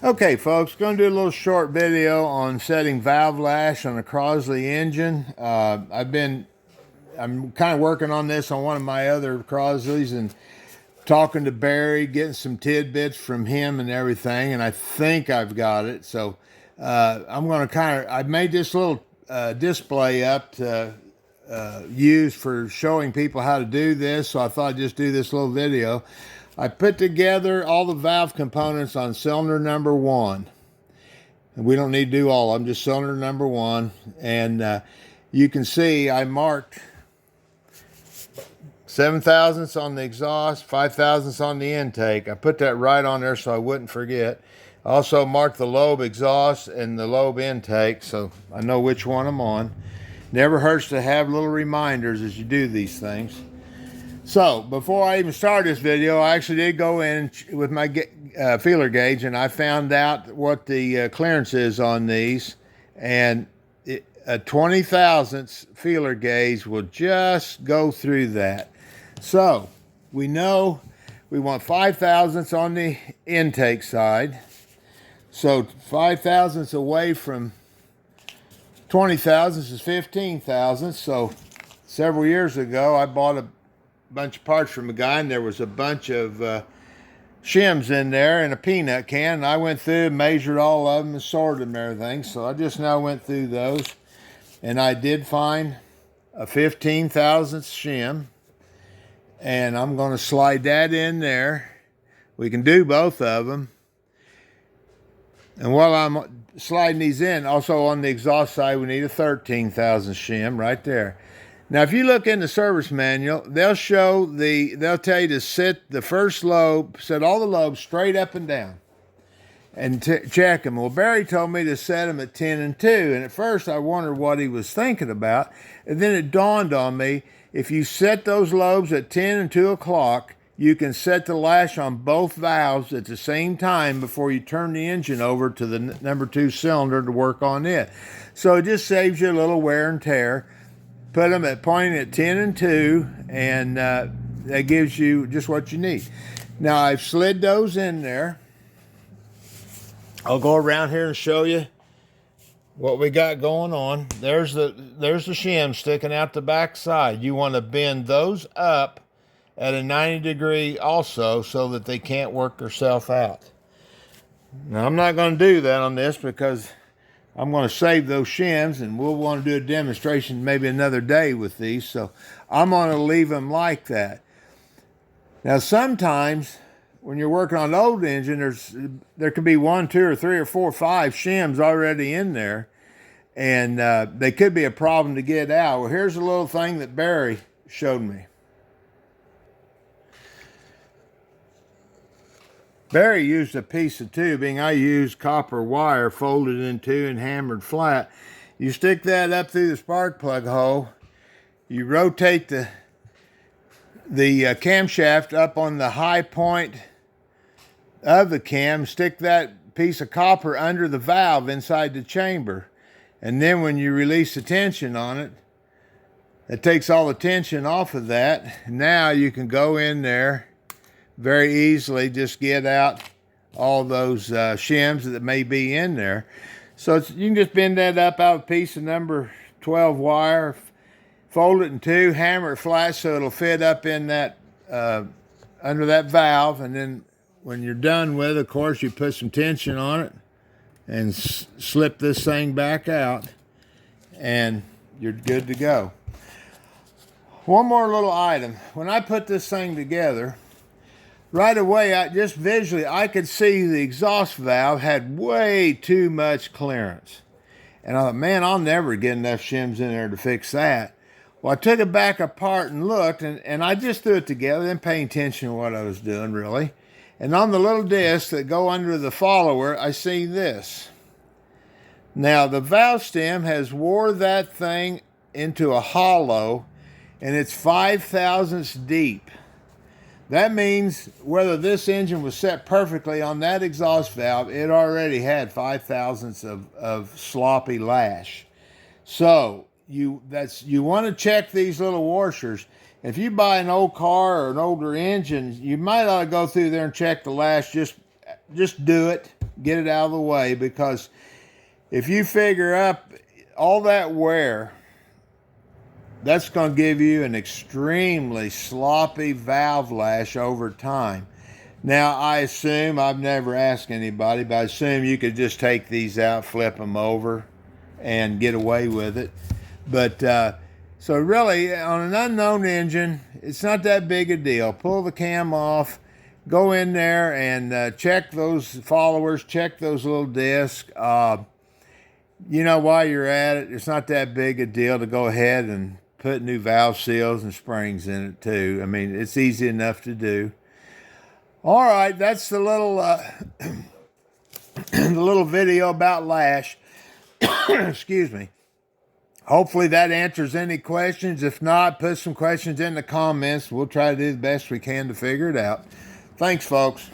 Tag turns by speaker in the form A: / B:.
A: Okay, folks, going to do a little short video on setting valve lash on a Crosley engine. I'm kind of working on this on one of my other Crosleys and talking to Barry, getting some tidbits from him and everything, and I think I've got it. So I'm going to I made this little display up to use for showing people how to do this. So I thought I'd just do this little video. I put together all the valve components on cylinder number 1. And we don't need to do all of them, just cylinder number 1. And you can see I marked 7 thousandths on the exhaust, 5 thousandths on the intake. I put that right on there so I wouldn't forget. I also marked the lobe exhaust and the lobe intake so I know which one I'm on. Never hurts to have little reminders as you do these things. So before I even start this video, I actually did go in with my feeler gauge and I found out what the clearance is on these, and a 20 thousandths feeler gauge will just go through that. So we know we want 5 thousandths on the intake side. So 5 thousandths away from 20 thousandths is 15 thousandths. So several years ago I bought a bunch of parts from a guy, and there was a bunch of shims in there in a peanut can, and I went through and measured all of them and sorted them and everything. So I just now went through those, and I did find a 15 thousandths shim, and I'm going to slide that in there. We can do both of them. And while I'm sliding these in, also on the exhaust side, we need a 13 thousandths shim right there. Now, if you look in the service manual, they'll tell you to set the first lobe, set all the lobes straight up and down and check them. Well, Barry told me to set them at 10 and 2. And at first I wondered what he was thinking about. And then it dawned on me, if you set those lobes at 10 and 2 o'clock, you can set the lash on both valves at the same time before you turn the engine over to the number 2 cylinder to work on it. So it just saves you a little wear and tear. Put them pointing at 10 and 2, and that gives you just what you need. Now I've slid those in there. I'll go around here and show you what we got going on. There's the shim sticking out the back side. You want to bend those up at a 90 degree also so that they can't work themselves out. Now I'm not going to do that on this because I'm going to save those shims, and we'll want to do a demonstration maybe another day with these. So I'm going to leave them like that. Now, sometimes when you're working on an old engine, there could be 1, 2, or 3, or 4, 5 shims already in there, and they could be a problem to get out. Well, here's a little thing that Barry showed me. Barry used a piece of tubing. I used copper wire folded in 2 and hammered flat. You stick that up through the spark plug hole. You rotate the camshaft up on the high point of the cam. Stick that piece of copper under the valve inside the chamber. And then when you release the tension on it, it takes all the tension off of that. Now you can go in there very easily, just get out all those shims that may be in there. So you can just bend that up out of a piece of number 12 wire, fold it in 2, hammer it flat so it'll fit up in that under that valve, and then when you're done with it, of course, you put some tension on it and slip this thing back out, and you're good to go. One more little item. When I put this thing together, right away, just visually, I could see the exhaust valve had way too much clearance. And I thought, man, I'll never get enough shims in there to fix that. Well, I took it back apart and looked, and I just threw it together, didn't pay attention to what I was doing, really. And on the little discs that go under the follower, I see this. Now, the valve stem has wore that thing into a hollow, and it's 5 thousandths deep. That means whether this engine was set perfectly on that exhaust valve, it already had 5 thousandths of sloppy lash. So you want to check these little washers. If you buy an old car or an older engine, you might ought to go through there and check the lash. Just do it. get it out of the way, because if you figure up all that wear, that's going to give you an extremely sloppy valve lash over time. Now, I assume, I've never asked anybody, but I assume you could just take these out, flip them over, and get away with it. But so really, on an unknown engine, it's not that big a deal. Pull the cam off, go in there and check those followers, check those little discs. You know, while you're at it, it's not that big a deal to go ahead and put new valve seals and springs in it too. I mean, it's easy enough to do. All right, that's the little the little video about Lash. Excuse me. Hopefully that answers any questions. If not, put some questions in the comments. We'll try to do the best we can to figure it out. Thanks, folks.